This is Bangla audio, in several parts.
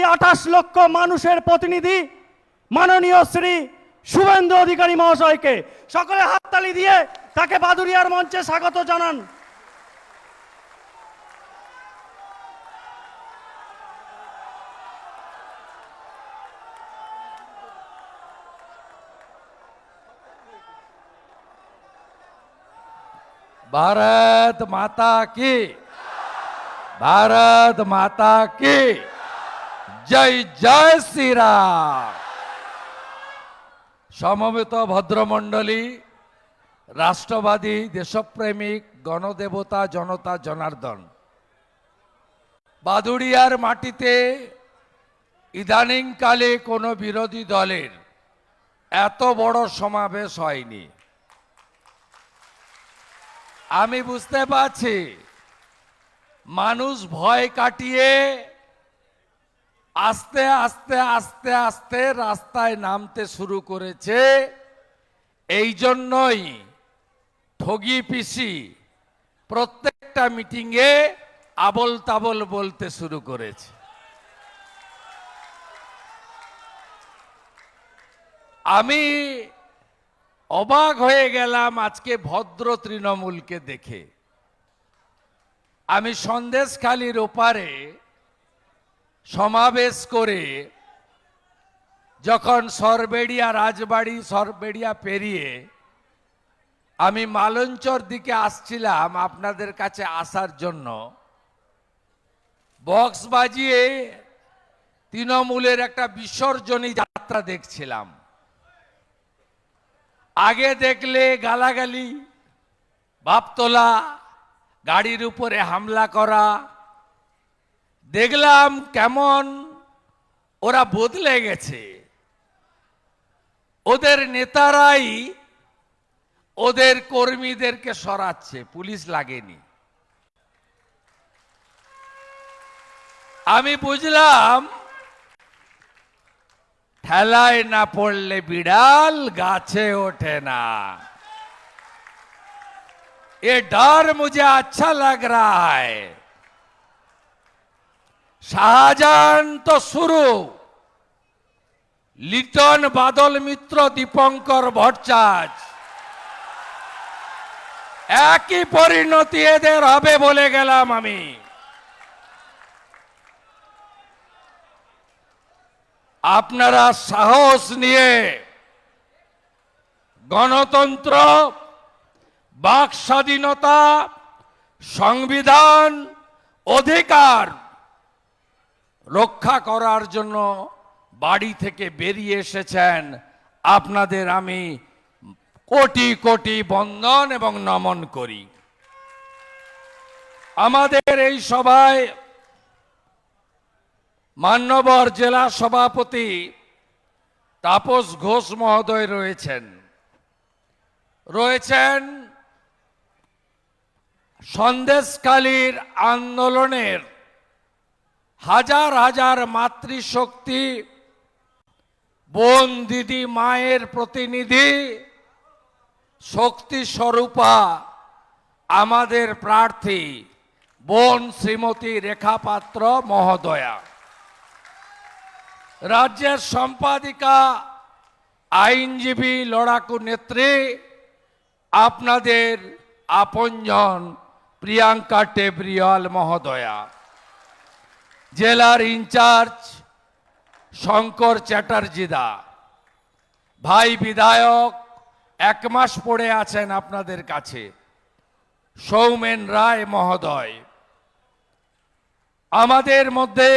28 লক্ষ মানুষের প্রতিনিধি মাননীয় শ্রী শুভেন্দু অধিকারী মহাশয়কে সকলে হাততালি দিয়ে তাকে বাদুড়িয়ার মঞ্চে স্বাগত জানান। भारत माता की, भारत माता की जय जय श्री राम। সমবেত ভদ্রমণ্ডলী, রাষ্ট্রবাদী, দেশপ্রেমিক, গণদেবতা, জনতা জনার্দন, বাদুড়িয়ার মাটিতে ইদানিংকালে কোনো বিরোধী দলের এত বড় সমাবেশ হয়নি। আমি বুঝতে পারছি মানুষ ভয় কাটিয়ে আস্তে আস্তে আস্তে আস্তে রাস্তায় নামতে শুরু করেছে। এই জন্যই ঠগি পিসি প্রত্যেকটা মিটিংয়ে আবল তাবল বলতে শুরু করেছে। আমি অবাক হয়ে গেলাম আজকে ভদ্র তৃণমূলকে দেখে। আমি সন্দেশখালির ওপারে সমাবেশ করে যখন সরবেড়িয়া রাজবাড়ি সরবেড়িয়া পেরিয়ে আমি মালঞ্চর দিকে আসছিলাম আপনাদের কাছে আসার জন্য, বক্স বাজিয়ে তৃণমূলের একটা বিসর্জনী যাত্রা দেখছিলাম। আগে দেখলে গালাগালি, বাপ তোলা, গাড়ির উপরে হামলা করা, দেখলাম কেমন ওরা বদলে গেছে। ওদের নেতারাই ওদের কর্মীদেরকে সরাচ্ছে, পুলিশ লাগেনি। আমি বুঝলাম ঠেলায় না পড়লে বিড়াল গাছে ওঠে না। ये डर मुझे अच्छा लग रहा है। শাহজাহান তো শুরু, লিটন, বাদল মিত্র, দীপঙ্কর ভট্টাচার্য, একই পরিণতি এদের হবে বলে গেলাম আমি। আপনারা সাহস নিয়ে গণতন্ত্র, বাক স্বাধীনতা, সংবিধান, অধিকার রক্ষা করার জন্য বাড়ি থেকে বেরিয়ে এসেছেন। আপনাদের আমি কোটি কোটি বন্দন এবং নমন করি। আমাদের এই সভায় মান্যবর জেলা সভাপতি তাপস ঘোষ মহোদয় রয়েছেন সন্দেশখালীর আন্দোলনের হাজার হাজার মাতৃশক্তি, বোন, দিদি, মায়ের প্রতিনিধি, শক্তি স্বরূপা আমাদের প্রার্থী বোন শ্রীমতী রেখা পাত্র মহোদয়া, রাজ্যের সম্পাদিকা, আইনজীবী, লড়াকু নেত্রী আপনাদের আপনজন প্রিয়াঙ্কা টেবরিয়াল মহোদয়া, জেলার ইনচার্জ শঙ্কর চ্যাটার্জি দা, ভাই বিধায়ক 1 মাস পড়ে আছেন আপনাদের কাছে, সৌমেন রায় মহোদয়, আমাদের মধ্যে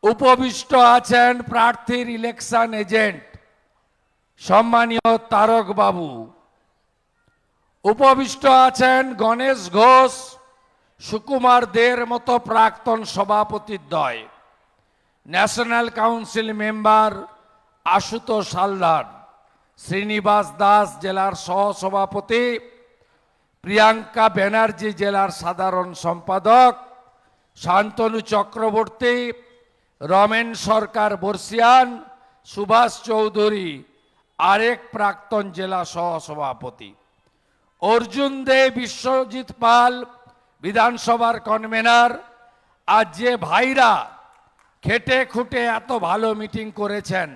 উপবিষ্ট আছেন প্রার্থীর ইলেকশন এজেন্ট সম্মানীয় তারক বাবু, উপবিষ্ট আছেন গণেশ ঘোষ, সুকুমার দের মতো প্রাক্তন সভাপতিদ্বয়, national council member Ashutosh Haldar, Srinivas Das জেলার সহসভাপতি, প্রিয়াঙ্কা ব্যানার্জি জেলার সাধারণ সম্পাদক, শান্তনু চক্রবর্তী, রমেন সরকার বর্ষিয়ান, সুভাষ চৌধুরী আরেক প্রাক্তন জেলা সহসভাপতি, অর্জুন দে, বিশ্বজিৎ পাল বিধানসভার কনভেনার। আজ যে ভাইরা খেটে খুঁটে এত ভালো মিটিং করেছেন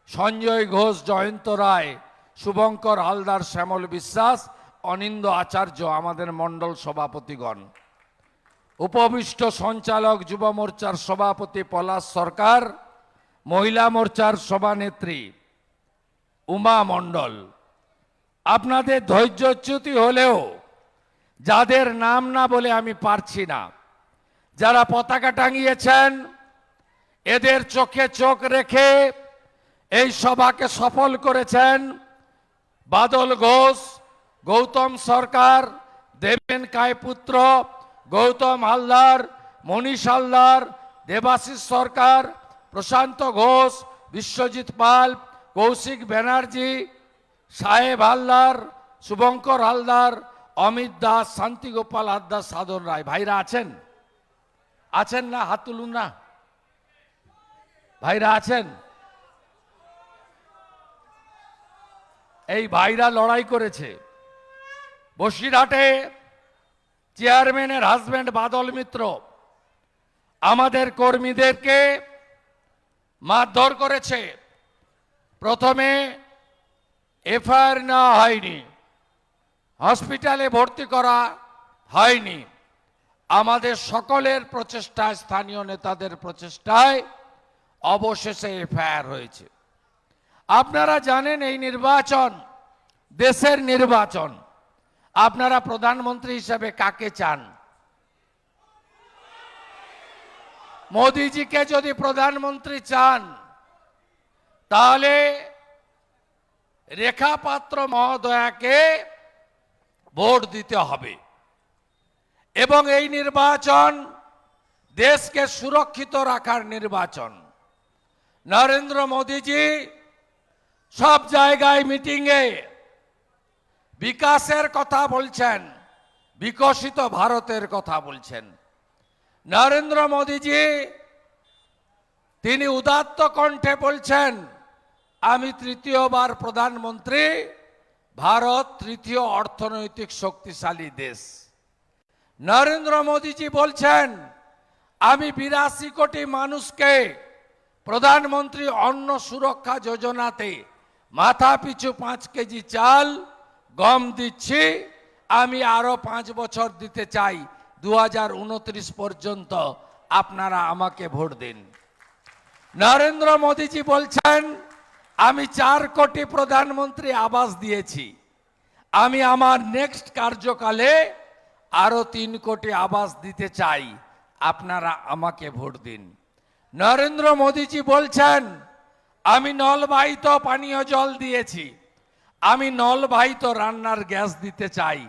সঞ্জয় ঘোষ, জয়ন্ত রায়, শুভঙ্কর হালদার, শ্যামল বিশ্বাস, অনিন্দ আচার্য, আমাদের মণ্ডল সভাপতিগণ, উপবিষ্ট সঞ্চালক যুব মোর্চার সভাপতি পলাশ সরকার, মহিলা মোর্চার সভানেত্রী উমা মণ্ডল, আপনাদের ধৈর্যচ্যুতি হলেও যাদের নাম না বলে আমি পারছি না, যারা পতাকা টাঙিয়েছেন এদের চোখে চোখ রেখে এই সভাকে সফল করেছেন বাদল ঘোষ, গৌতম সরকার, দেবেন কায়পুত্র, গৌতম হালদার, মনীষ হালদার, দেবাশিস সরকার, প্রশান্ত ঘোষ, বিশ্বজিৎ পাল, কৌশিক ব্যানার্জি, সাহেব হালদার, শুভঙ্কর হালদার, অমিত দাস, শান্তিগোপাল হালদার, সাধন রায়। ভাইরা আছেন? আছেন না? হাত তুলুন না। ভাইরা আছেন? এই ভাইরা লড়াই করেছে। বসিরহাটে চেয়ারম্যানের হাজব্যান্ড বাদল মিত্র আমাদের কর্মীদেরকে মারধর করেছে। প্রথমে এফআইআর নেওয়া হয়নি, হসপিটালে ভর্তি করা হয়নি। আমাদের সকলের প্রচেষ্টায়, স্থানীয় নেতাদের প্রচেষ্টায় অবশেষে এফআইআর হয়েছে। আপনারা জানেন এই নির্বাচন দেশের নির্বাচন। আপনারা প্রধানমন্ত্রী হিসেবে কাকে চান? মোদিজিকে যদি প্রধানমন্ত্রী চান তাহলে রেখা পাত্র মহোদয়াকে ভোট দিতে হবে। এবং এই নির্বাচন দেশকে সুরক্ষিত রাখার নির্বাচন। নরেন্দ্র মোদিজি সব জায়গায় মিটিংয়ে বিকাশের কথা বলছেন, বিকশিত ভারতের কথা বলছেন। নরেন্দ্র মোদিজি তিনি উদাত্ত কণ্ঠে বলছেন আমি তৃতীয়বার প্রধানমন্ত্রী, ভারত তৃতীয় অর্থনৈতিক শক্তিশালী দেশ। নরেন্দ্র মোদিজি বলছেন আমি 82 কোটি মানুষকে প্রধানমন্ত্রী অন্ন সুরক্ষা যোজনাতে মাথা পিছু 5 কেজি চাল গম দিচ্ছি, আমি আরো 5 বছর দিতে চাই, 2029 পর্যন্ত আপনারা আমাকে ভোট দিন। নরেন্দ্র মোদিজি বলছেন আমি 4 কোটি প্রধানমন্ত্রী আবাস দিয়েছি, আমি আমার নেক্সট কার্যকালে আরো 3 কোটি আবাস দিতে চাই, আপনারা আমাকে ভোট দিন। নরেন্দ্র মোদিজি বলছেন আমি নলবাহিত পানীয় জল দিয়েছি, আমি নলবাহিত রান্নার গ্যাস দিতে চাই,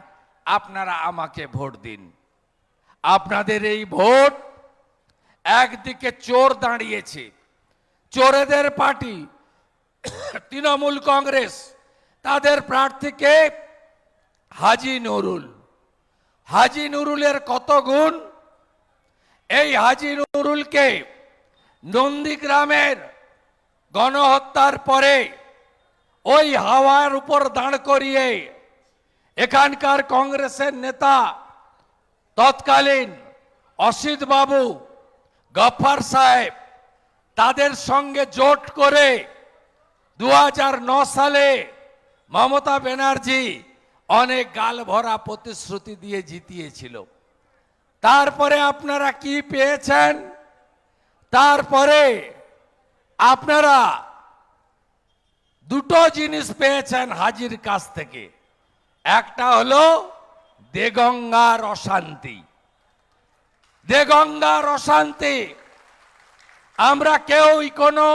আপনারা আমাকে ভোট দিন। আপনাদের এই ভোট, একদিকে চোর দাঁড়িয়েছে, চোরেদের পার্টি তৃণমূল কংগ্রেস, তাদের প্রার্থীকে হাজী নুরুল। হাজী নুরুলের কত গুণ! এই হাজী নুরুলকে নন্দীগ্রামের গণহত্যার পরে ওই হাওয়ার উপর দাঁড় করিয়ে এখানকার কংগ্রেসের নেতা তৎকালীন অসিত বাবু, গফফার সাহেব, তাদের সঙ্গে জোট করে 2009 সালে মমতা ব্যানার্জি অনেক গাল ভরা প্রতিশ্রুতি দিয়ে জিতিয়েছিল। তারপরে আপনারা কি পেয়েছেন? তারপরে আপনারা দুটো জিনিস পেয়েছেন হাজির কাছ থেকে। একটা হলো দেগঙ্গার অশান্তি। দেগঙ্গার অশান্তি, আমরা কেউই কোনো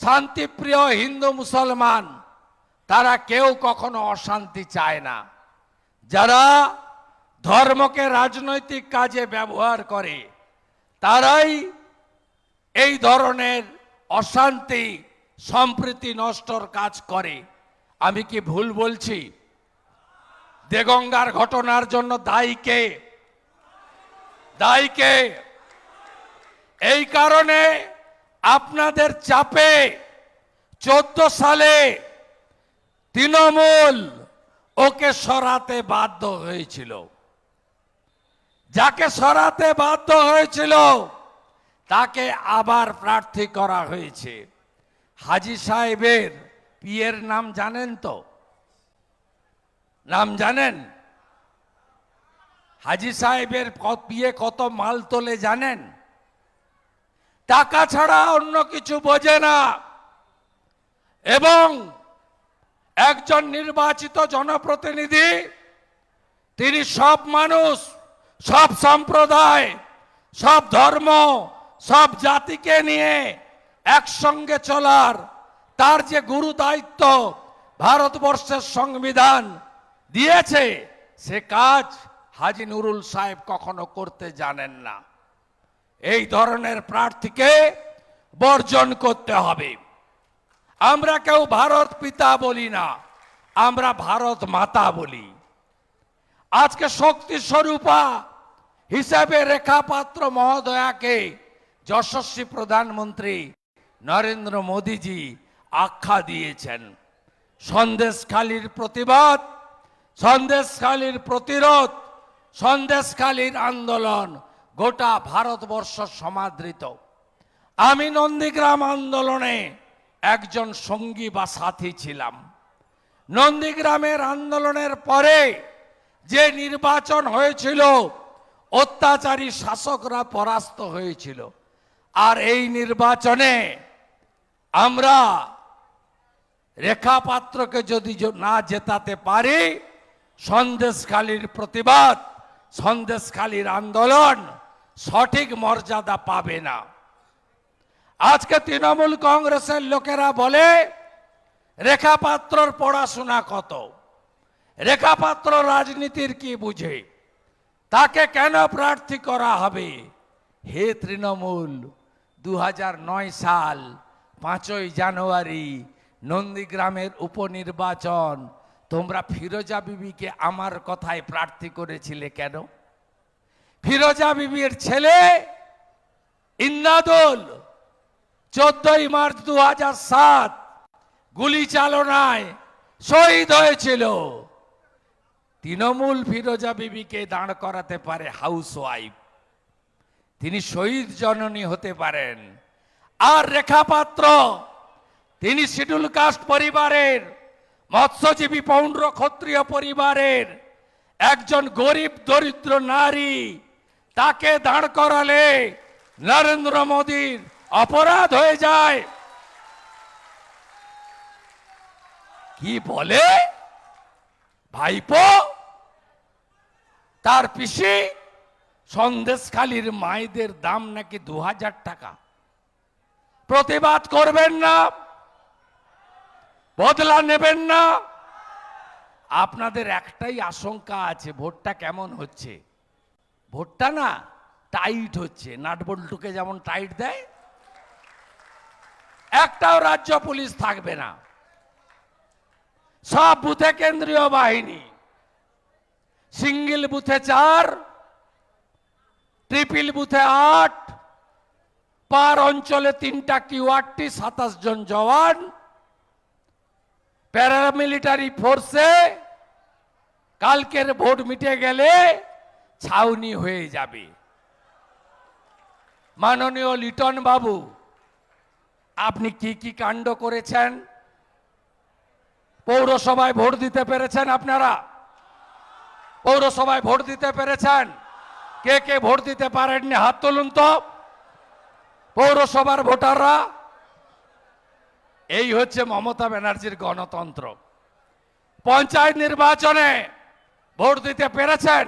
শান্তিপ্রিয় হিন্দু মুসলমান তারা কেউ কখনো অশান্তি চায় না। যারা ধর্মকে রাজনৈতিক কাজে ব্যবহার করে তারাই এই ধরনের অশান্তি সম্প্রীতি নষ্টর কাজ করে। আমি কি ভুল বলছি? দেগঙ্গার ঘটনার জন্য দায়ী কে? দায়ী কে? এই কারণে আপনাদের চাপে 14 সালে তৃণমূল ওকে সরাতে বাধ্য হয়েছিল। যাকে সরাতে বাধ্য হয়েছিল তাকে আবার প্রার্থী করা হয়েছে। হাজী সাহেবের পিয়ের নাম জানেন তো? নাম জানেন? হাজী সাহেবের পিয়ে কত মাল তোলে জানেন? টাকা ছাড়া অন্য কিছু বোঝে না। এবং একজন নির্বাচিত জনপ্রতিনিধি, তিনি সব মানুষ, সব সম্প্রদায়, সব ধর্ম, সব জাতিকে নিয়ে একসঙ্গে চলার তার যে গুরু দায়িত্ব ভারতবর্ষের সংবিধান দিয়েছে, সে কাজ হাজী নুরুল সাহেব কখনো করতে জানেন না। এই ধরনের প্রার্থীকে বর্জন করতে হবে। আমরা কেউ ভারত পিতা বলি না, আমরা ভারত মাতা বলি। আজকে শক্তি স্বরূপা হিসাবে রেখা পাত্র মহোদয়াকে যশস্বী প্রধানমন্ত্রী নরেন্দ্র মোদীজি আখ্যা দিয়েছেন। সন্দেশখালীর প্রতিবাদ, সন্দেশখালীর প্রতিরোধ, সন্দেশখালীর আন্দোলন গোটা ভারতবর্ষ সমাদৃত। আমি নন্দীগ্রাম আন্দোলনে একজন সঙ্গী বা সাথী ছিলাম। নন্দীগ্রামের আন্দোলনের পরে যে নির্বাচন হয়েছিল, অত্যাচারী শাসকরা পরাস্ত হয়েছিল। আর এই নির্বাচনে আমরা রেখা পাত্রকে যদি না জেতাতে পারি, সন্দেশখালীর প্রতিবাদ, সন্দেশখালীর আন্দোলন সঠিক মর্যাদা পাবে না। আজকে তৃণমূল কংগ্রেসের লোকেরা বলে রেখা পাত্রর পড়াশোনা কত, রেখা পাত্র রাজনীতির কি বুঝে, তাকে কেন প্রার্থী করা হবে? হে তৃণমূল, 2009 সাল 5ই জানুয়ারি নন্দীগ্রামের উপনির্বাচন, তোমরা ফিরোজা বিবিকে আমার কথায় প্রার্থী করেছিলে কেন? ফিরোজা বিবির ছেলে ইন্দাদুল 14ই মার্চ 2007 গুলি চালনায় শহীদ হয়েছিল। তৃণমূল ফিরোজা বিবিকে দাঁড় করাতে পারে হাউস ওয়াইফ, তিনি শহীদ জননী হতে পারেন। আর রেখা পাত্র, তিনি শিডিউল কাস্ট পরিবারের, মৎস্যজীবী পৌণ্ড ক্ষত্রিয় পরিবারের একজন গরিব দরিদ্র নারী। তাকে দাঁড় করালে নরেন্দ্র মোদীর অপরাধ হয়ে যায়। কি বলে ভাইপো? তার পিসি সন্দেশখালীর মায়েদের দাম নাকি 2000 টাকা। প্রতিবাদ করবেন না? বদলা নেবেন না? আপনাদের একটাই আশঙ্কা আছে, ভোটটা কেমন হচ্ছে? ভোটটা না টাইট হচ্ছে, নাটবল্টুকে যেমন টাইট দেয়। একটাও রাজ্য পুলিশ থাকবে না, সব বুথে কেন্দ্রীয় বাহিনী। সিঙ্গেল বুথে 4, ট্রিপল বুথে 8, পার অঞ্চলে 3টা কিউআরটি, 27 জন জওয়ান। প্যারামিলিটারি ফোর্সে কালকের ভোট মিটে গেলে ছাউনি হয়ে যাবে। মাননীয় লিটন বাবু, আপনি কি কি কাণ্ড করেছেন? পৌরসভায় ভোট দিতে পেরেছেন আপনারা? পৌরসভায় ভোট দিতে পেরেছেন? কে কে ভোট দিতে পারেননি হাত তুলুন তো। পৌরসভার ভোটাররা। এই হচ্ছে মমতা ব্যানার্জির গণতন্ত্র। পঞ্চায়েত নির্বাচনে ভোট দিতে পেরেছেন?